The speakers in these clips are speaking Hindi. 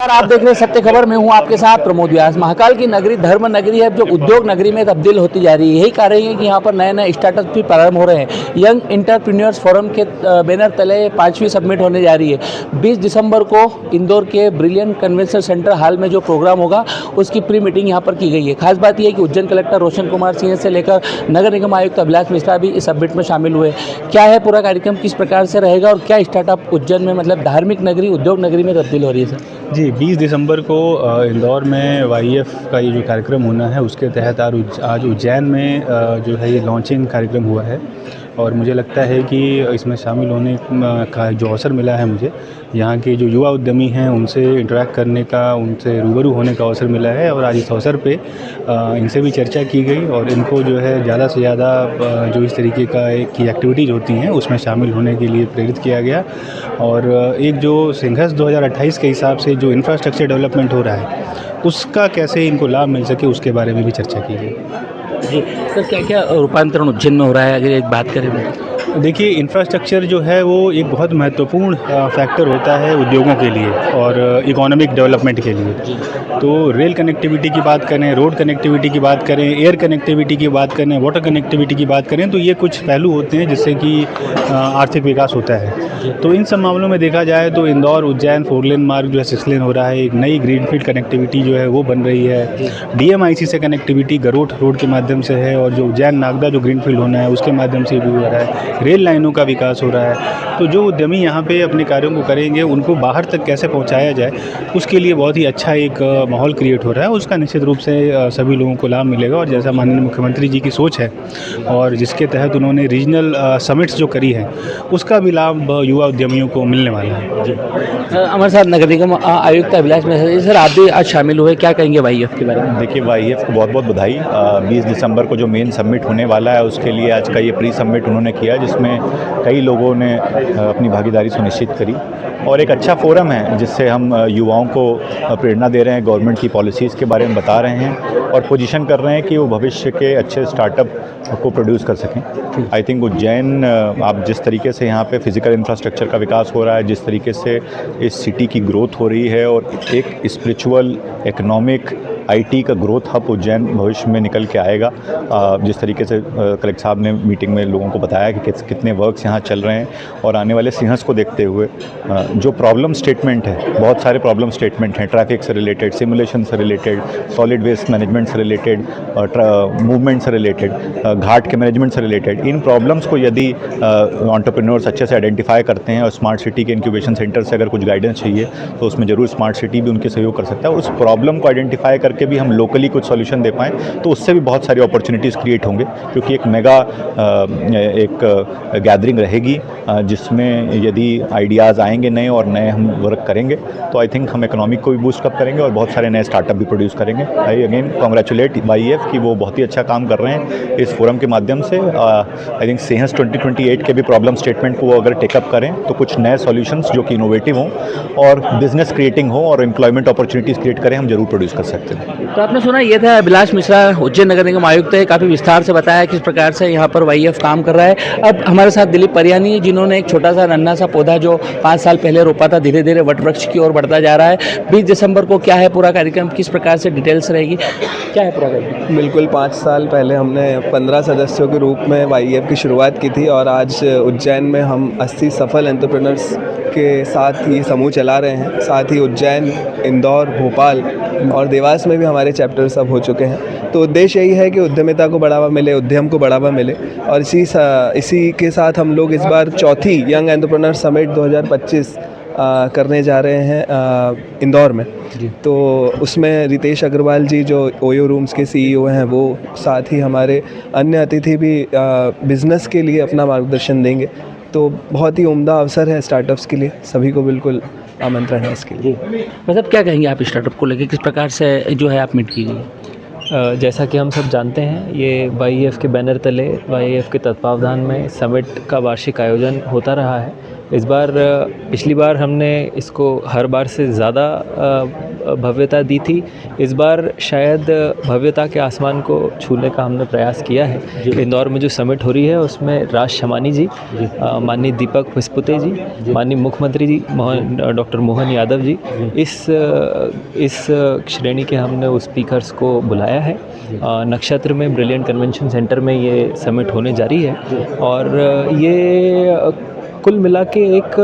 आप देख रहे हैं सत्य खबर। मैं हूं आपके साथ प्रमोद व्यास। महाकाल की नगरी धर्म नगरी है, जो उद्योग नगरी में तब्दील होती जा रही है। यही कारण है कि यहां पर नए नए स्टार्टअप भी प्रारंभ हो रहे हैं। यंग इंटरप्रेन्योर्स फोरम के बैनर तले 5वीं समिट होने जा रही है। 20 दिसंबर को इंदौर के ब्रिलियंट कन्वेंशन सेंटर हाल में जो प्रोग्राम होगा उसकी प्री मीटिंग यहाँ पर की गई है। खास बात यह है कि उज्जैन कलेक्टर रोशन कुमार सिंह से लेकर नगर निगम आयुक्त अभिलाष मिश्रा भी इस समिट में शामिल हुए। क्या है पूरा कार्यक्रम, किस प्रकार से रहेगा और क्या स्टार्टअप उज्जैन में मतलब धार्मिक नगरी उद्योग नगरी में तब्दील हो रही है सर? जी, 20 दिसंबर को इंदौर में वाईएफ का ये जो कार्यक्रम होना है उसके तहत आज उज्जैन में जो है ये लॉन्चिंग कार्यक्रम हुआ है। और मुझे लगता है कि इसमें शामिल होने का जो अवसर मिला है मुझे, यहाँ के जो युवा उद्यमी हैं उनसे इंटरेक्ट करने का, उनसे रूबरू होने का अवसर मिला है। और आज इस अवसर पे इनसे भी चर्चा की गई और इनको जो है ज़्यादा से ज़्यादा जो इस तरीके की एक्टिविटीज़ होती हैं उसमें शामिल होने के लिए प्रेरित किया गया। और एक जो सिंघस 2028 के हिसाब से जो इंफ्रास्ट्रक्चर डेवलपमेंट हो रहा है उसका कैसे इनको लाभ मिल सके उसके बारे में भी चर्चा की गई। जी सर, क्या क्या रूपांतरण उज्जैन में हो रहा है अगर एक बात करें तो? देखिए, इंफ्रास्ट्रक्चर जो है वो एक बहुत महत्वपूर्ण फैक्टर होता है उद्योगों के लिए और इकोनॉमिक डेवलपमेंट के लिए। तो रेल कनेक्टिविटी की बात करें, रोड कनेक्टिविटी की बात करें, एयर कनेक्टिविटी की बात करें, वाटर कनेक्टिविटी की बात करें, तो ये कुछ पहलू होते हैं जिससे कि आर्थिक विकास होता है। तो इन सब मामलों में देखा जाए तो इंदौर उज्जैन 4 लेन मार्ग जो है 6 लेन हो रहा है। एक नई ग्रीनफील्ड कनेक्टिविटी जो है वो बन रही है। डीएमआईसी से कनेक्टिविटी गरोठ रोड के माध्यम से है और जो उज्जैन नागदा जो ग्रीनफील्ड होना है उसके माध्यम से भी हो रहा है। रेल लाइनों का विकास हो रहा है। तो जो उद्यमी यहाँ पे अपने कार्यों को करेंगे उनको बाहर तक कैसे पहुँचाया जाए उसके लिए बहुत ही अच्छा एक माहौल क्रिएट हो रहा है। उसका निश्चित रूप से सभी लोगों को लाभ मिलेगा। और जैसा माननीय मुख्यमंत्री जी की सोच है और जिसके तहत उन्होंने रीजनल समिट्स जो करी है उसका भी लाभ युवा उद्यमियों को मिलने वाला है। जी हमारे साथ नगर निगम आयुक्त अभिलाष मिश्रा सर, आप भी आज शामिल हुए, क्या कहेंगे वाईएफ के बारे में? देखिए, वाईएफ को बहुत बहुत बधाई। 20 दिसंबर को जो मेन समिट होने वाला है उसके लिए आज का ये प्री समिट उन्होंने किया जिसमें कई लोगों ने अपनी भागीदारी सुनिश्चित करी। और एक अच्छा फोरम है जिससे हम युवाओं को प्रेरणा दे रहे हैं, गवर्नमेंट की पॉलिसीज़ के बारे में बता रहे हैं और पोजीशन कर रहे हैं कि वो भविष्य के अच्छे स्टार्टअप को प्रोड्यूस कर सकें। आई थिंक उज्जैन, आप जिस तरीके से यहाँ पे फिजिकल इंफ्रास्ट्रक्चर का विकास हो रहा है, जिस तरीके से इस सिटी की ग्रोथ हो रही है और एक स्पिरिचुअल इकोनॉमिक आईटी का ग्रोथ हब उज्जैन भविष्य में निकल के आएगा। जिस तरीके से कलेक्टर साहब ने मीटिंग में लोगों को बताया कि कितने वर्क्स यहाँ चल रहे हैं और आने वाले सिंहस को देखते हुए जो प्रॉब्लम स्टेटमेंट है, बहुत सारे प्रॉब्लम स्टेटमेंट हैं, ट्रैफिक से रिलेटेड, सिमुलेशन से रिलेटेड, सॉलिड वेस्ट मैनेजमेंट से रिलेटेड, मूवमेंट से रिलेटेड, घाट के मैनेजमेंट से रिलेटेड। इन प्रॉब्लम्स को यदि एंटरप्रेन्योर्स अच्छे से आइडेंटिफाई करते हैं और स्मार्ट सिटी के इंक्यूबेशन सेंटर से अगर कुछ गाइडेंस चाहिए तो उसमें ज़रूर स्मार्ट सिटी भी उनके सहयोग कर सकता है। और उस प्रॉब्लम को आइडेंटिफाई करके भी हम लोकली कुछ सॉल्यूशन दे पाएँ तो उससे भी बहुत सारी अपॉर्चुनिटीज़ क्रिएट होंगे, क्योंकि एक मेगा एक गैदरिंग रहेगी जिसमें यदि आइडियाज़ आएंगे नए और नए हम वर्क करेंगे तो आई थिंक हम इकोनॉमिक को भी बूस्ट अप करेंगे और बहुत सारे नए स्टार्टअप भी प्रोड्यूस करेंगे। आई अगेन कॉन्ग्रेचुलेट वाईएफ कि वो बहुत ही अच्छा काम कर रहे हैं इस फोरम के माध्यम से। आई थिंक सिंहस 2028 के भी प्रॉब्लम स्टेटमेंट को वो अगर टेकअप करें तो कुछ नए सॉल्यूशंस जो कि इनोवेटिव हों और बिजनेस क्रिएटिंग हो और एम्प्लॉयमेंट अपॉर्चुनिटीज़ क्रिएट करें, हम जरूर प्रोड्यूस कर सकते हैं। तो आपने सुना, ये था अभिलाष मिश्रा, उज्जैन नगर निगम आयुक्त है। काफ़ी विस्तार से बताया किस प्रकार से यहाँ पर वाईएफ काम कर रहा है। अब हमारे साथ दिलीप परियानी है जिन्होंने एक छोटा सा नन्हा सा पौधा जो 5 साल पहले रोपा था धीरे धीरे वट वृक्ष की ओर बढ़ता जा रहा है। 20 दिसंबर को क्या है पूरा कार्यक्रम, किस प्रकार से डिटेल्स रहेगी, क्या है पूरा कार्यक्रम? बिल्कुल, 5 साल पहले हमने 15 सदस्यों के रूप में वाईएफ की शुरुआत की थी और आज उज्जैन में हम 80 सफल एंटरप्रेन्योर्स के साथ ये समूह चला रहे हैं। साथ ही उज्जैन, इंदौर, भोपाल और देवास में भी हमारे चैप्टर्स अब हो चुके हैं। तो उद्देश्य यही है कि उद्यमिता को बढ़ावा मिले, उद्यम को बढ़ावा मिले। और इसी के साथ हम लोग इस बार चौथी यंग एंटरप्रेन्योर समिट 2025 करने जा रहे हैं इंदौर में। तो उसमें रितेश अग्रवाल जी जो ओयो रूम्स के सीईओ हैं वो, साथ ही हमारे अन्य अतिथि भी बिज़नेस के लिए अपना मार्गदर्शन देंगे। तो बहुत ही उम्दा अवसर है स्टार्टअप्स के लिए, सभी को बिल्कुल आमंत्रण है इसके लिए। मतलब क्या कहेंगे आप स्टार्टअप को लेकर, किस प्रकार से जो है आप मीट कीजिए? जैसा कि हम सब जानते हैं, ये वाईएफ के बैनर तले वाईएफ के तत्वावधान में समिट का वार्षिक आयोजन होता रहा है इस बार पिछली बार हमने इसको हर बार से ज़्यादा भव्यता दी थी। इस बार शायद भव्यता के आसमान को छूने का हमने प्रयास किया है। इंदौर में जो समिट हो रही है उसमें राज शमानी जी, माननीय दीपक विस्पुते जी, माननीय मुख्यमंत्री जी डॉक्टर मोहन यादव जी, इस श्रेणी के हमने स्पीकर्स को बुलाया है। नक्षत्र में ब्रिलियंट कन्वेंशन सेंटर में ये समिट होने जा रही है और ये कुल मिला के एक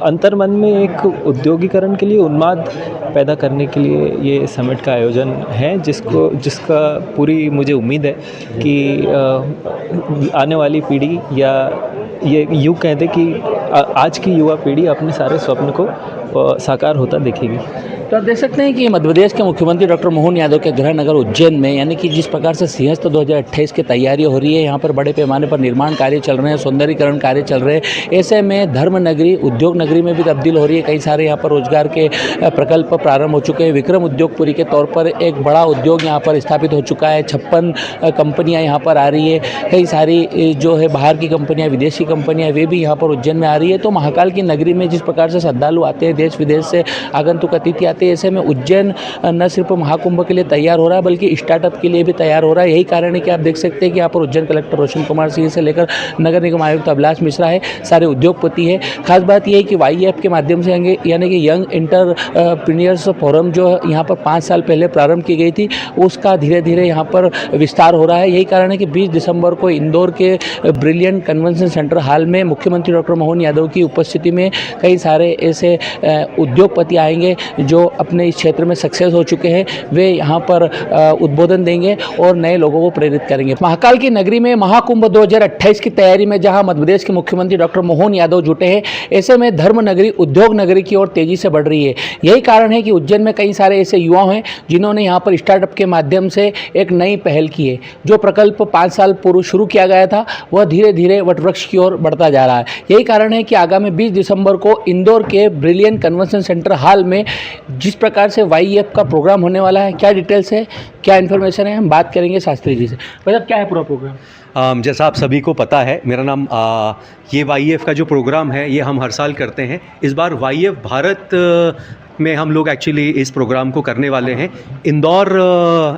अंतर्मन में एक उद्योगीकरण के लिए उन्माद पैदा करने के लिए ये समिट का आयोजन है, जिसका पूरी मुझे उम्मीद है कि आने वाली पीढ़ी या ये यूँ कह दें कि आज की युवा पीढ़ी अपने सारे स्वप्न को साकार होता देखेगी। तो आप देख सकते हैं कि मध्य प्रदेश के मुख्यमंत्री डॉक्टर मोहन यादव के गृह नगर उज्जैन में, यानी कि जिस प्रकार से सिंहस्थ 2028 की तैयारी हो रही है, यहाँ पर बड़े पैमाने पर निर्माण कार्य चल रहे हैं, सौंदर्यीकरण कार्य चल रहे हैं। ऐसे में धर्म नगरी उद्योग नगरी में भी तब्दील हो रही है। कई सारे यहाँ पर रोजगार के प्रकल्प प्रारंभ हो चुके हैं। विक्रम उद्योगपुरी के तौर पर एक बड़ा उद्योग यहाँ पर स्थापित हो चुका है। 56 कंपनियाँ यहाँ पर आ रही है। कई सारी जो है बाहर की कंपनियाँ, विदेशी कंपनियाँ, वे भी यहाँ पर उज्जैन में आ रही है। तो महाकाल की नगरी में जिस प्रकार से श्रद्धालु आते हैं, देश विदेश से आगंतुक अतिथि आते हैं, ऐसे में उज्जैन न सिर्फ महाकुंभ के लिए तैयार हो रहा है बल्कि स्टार्टअप के लिए भी तैयार हो रहा है। यही कारण है कि आप देख सकते हैं कि यहाँ पर उज्जैन कलेक्टर रोशन कुमार सिंह से लेकर नगर निगम आयुक्त अभिलाष मिश्रा है, सारे उद्योगपति है। खास बात यह है कि YEF के माध्यम से यानी कि यंग एंटरप्रेन्योर्स फोरम जो यहाँ पर 5 साल पहले प्रारंभ की गई थी, उसका धीरे धीरे यहाँ पर विस्तार हो रहा है। यही कारण है कि 20 दिसंबर को इंदौर के ब्रिलियंट कन्वेंशन सेंटर हॉल में मुख्यमंत्री डॉक्टर मोहन यादव की उपस्थिति में कई सारे ऐसे उद्योगपति आएंगे जो अपने इस क्षेत्र में सक्सेस हो चुके हैं। वे यहाँ पर उद्बोधन देंगे और नए लोगों को प्रेरित करेंगे। महाकाल की नगरी में महाकुंभ 2028 की तैयारी में जहां मध्य प्रदेश के मुख्यमंत्री डॉक्टर मोहन यादव जुटे हैं, ऐसे में धर्म नगरी उद्योग नगरी की ओर तेजी से बढ़ रही है। यही कारण है कि उज्जैन में कई सारे ऐसे युवा हैं जिन्होंने यहाँ पर स्टार्टअप के माध्यम से एक नई पहल की है। जो प्रकल्प 5 साल पूर्व शुरू किया गया था, वह धीरे धीरे वटवृक्ष की ओर बढ़ता जा रहा है। यही कारण है कि आगामी 20 दिसंबर को इंदौर के ब्रिलियंट कन्वेंशन सेंटर हॉल में जिस प्रकार से YEF का प्रोग्राम होने वाला है, क्या डिटेल्स है, क्या इन्फॉर्मेशन है, हम बात करेंगे शास्त्री जी से। मतलब क्या है पूरा प्रोग्राम? जैसा आप सभी को पता है, मेरा नाम ये YEF का जो प्रोग्राम है ये हम हर साल करते हैं। इस बार YEF भारत में हम लोग एक्चुअली इस प्रोग्राम को करने वाले हैं। इंदौर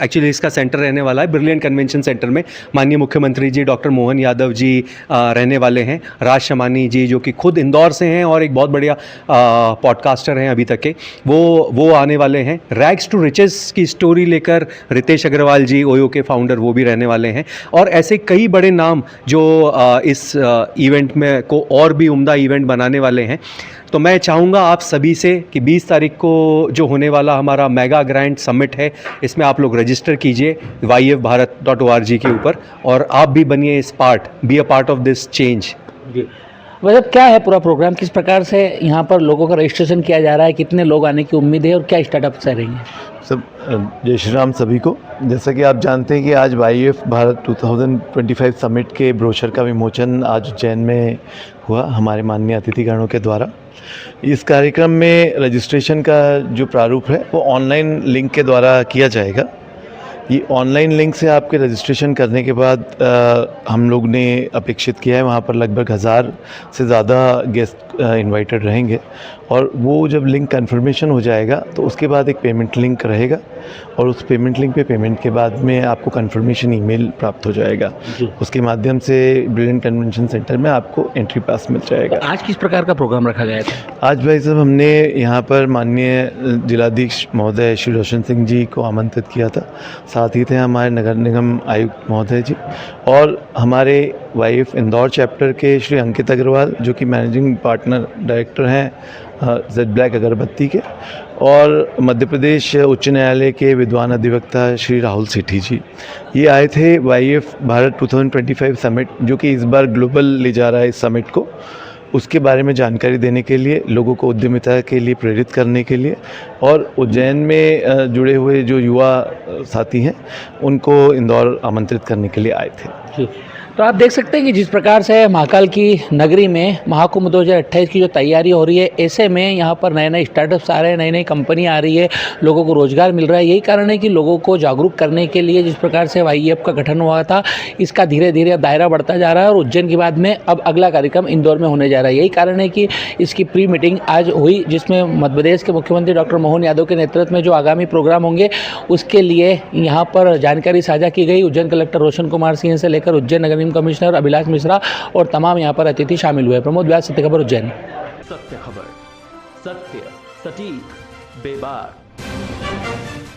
एक्चुअली इसका सेंटर रहने वाला है। ब्रिलियंट कन्वेंशन सेंटर में माननीय मुख्यमंत्री जी डॉक्टर मोहन यादव जी रहने वाले हैं। राज शमानी जी जो कि खुद इंदौर से हैं और एक बहुत बढ़िया पॉडकास्टर हैं अभी तक के, वो आने वाले हैं। रैग्स टू रिचेस की स्टोरी लेकर रितेश अग्रवाल जी, ओयो के फाउंडर, वो भी रहने वाले हैं। और ऐसे कई बड़े नाम जो इस इवेंट में को और भी उम्दा इवेंट बनाने वाले हैं। तो मैं चाहूँगा आप सभी से कि 20 तारीख को जो होने वाला हमारा मेगा ग्रैंड समिट है, इसमें आप लोग रजिस्टर कीजिए yefbharat.org के ऊपर और आप भी बनिए be a part of this change. मतलब क्या है पूरा प्रोग्राम, किस प्रकार से यहाँ पर लोगों का रजिस्ट्रेशन किया जा रहा है, कितने लोग आने की उम्मीद है और क्या स्टार्टअप से रहेंगे? सब जय श्री राम सभी को। जैसा कि आप जानते हैं कि आज YEF भारत 2025 समिट के ब्रोशर का विमोचन आज उज्जैन में हुआ हमारे माननीय अतिथिगणों के द्वारा। इस कार्यक्रम में रजिस्ट्रेशन का जो प्रारूप है वो ऑनलाइन लिंक के द्वारा किया जाएगा। ये ऑनलाइन लिंक से आपके रजिस्ट्रेशन करने के बाद हम लोग ने अपेक्षित किया है वहाँ पर लगभग 1000 से ज़्यादा गेस्ट इनवाइटेड रहेंगे और वो जब लिंक कन्फर्मेशन हो जाएगा तो उसके बाद एक पेमेंट लिंक रहेगा और उस पेमेंट लिंक पे पेमेंट के बाद में आपको कन्फर्मेशन ईमेल प्राप्त हो जाएगा। उसके माध्यम से ब्रिलियंट कन्वेंशन सेंटर में आपको एंट्री पास मिल जाएगा। आज किस प्रकार का प्रोग्राम रखा गया था? आज भाई साहब हमने यहाँ पर माननीय जिलाधीश महोदय श्री रोशन सिंह जी को आमंत्रित किया था। साथ ही थे हमारे नगर निगम आयुक्त महोदय जी और हमारे YEF इंदौर चैप्टर के श्री अंकित अग्रवाल जो कि मैनेजिंग पार्टनर डायरेक्टर हैं जेड ब्लैक अगरबत्ती के, और मध्य प्रदेश उच्च न्यायालय के विद्वान अधिवक्ता श्री राहुल सेठी जी। ये आए थे YEF भारत 2025 समिट जो कि इस बार ग्लोबल ले जा रहा है इस समिट को, उसके बारे में जानकारी देने के लिए, लोगों को उद्यमिता के लिए प्रेरित करने के लिए और उज्जैन में जुड़े हुए जो युवा साथी हैं उनको इंदौर आमंत्रित करने के लिए आए थे। तो आप देख सकते हैं कि जिस प्रकार से महाकाल की नगरी में महाकुंभ 2028 की जो तैयारी हो रही है, ऐसे में यहाँ पर नए नए स्टार्टअप्स आ रहे हैं, नई नई कंपनी आ रही है, लोगों को रोजगार मिल रहा है। यही कारण है कि लोगों को जागरूक करने के लिए जिस प्रकार से वाईएफ का गठन हुआ था, इसका धीरे धीरे अब दायरा बढ़ता जा रहा है और उज्जैन के बाद में अब अगला कार्यक्रम इंदौर में होने जा रहा है। यही कारण है कि इसकी प्री मीटिंग आज हुई, जिसमें मध्य प्रदेश के मुख्यमंत्री डॉक्टर मोहन यादव के नेतृत्व में जो आगामी प्रोग्राम होंगे उसके लिए यहाँ पर जानकारी साझा की गई। उज्जैन कलेक्टर रोशन कुमार सिंह से लेकर उज्जैन नगर निगम कमिश्नर अभिलाष मिश्रा और तमाम यहाँ पर अतिथि शामिल हुए। प्रमोद व्यास, सत्य खबर, उज्जैन। सत्य खबर, सत्य, सटीक, बेबाक।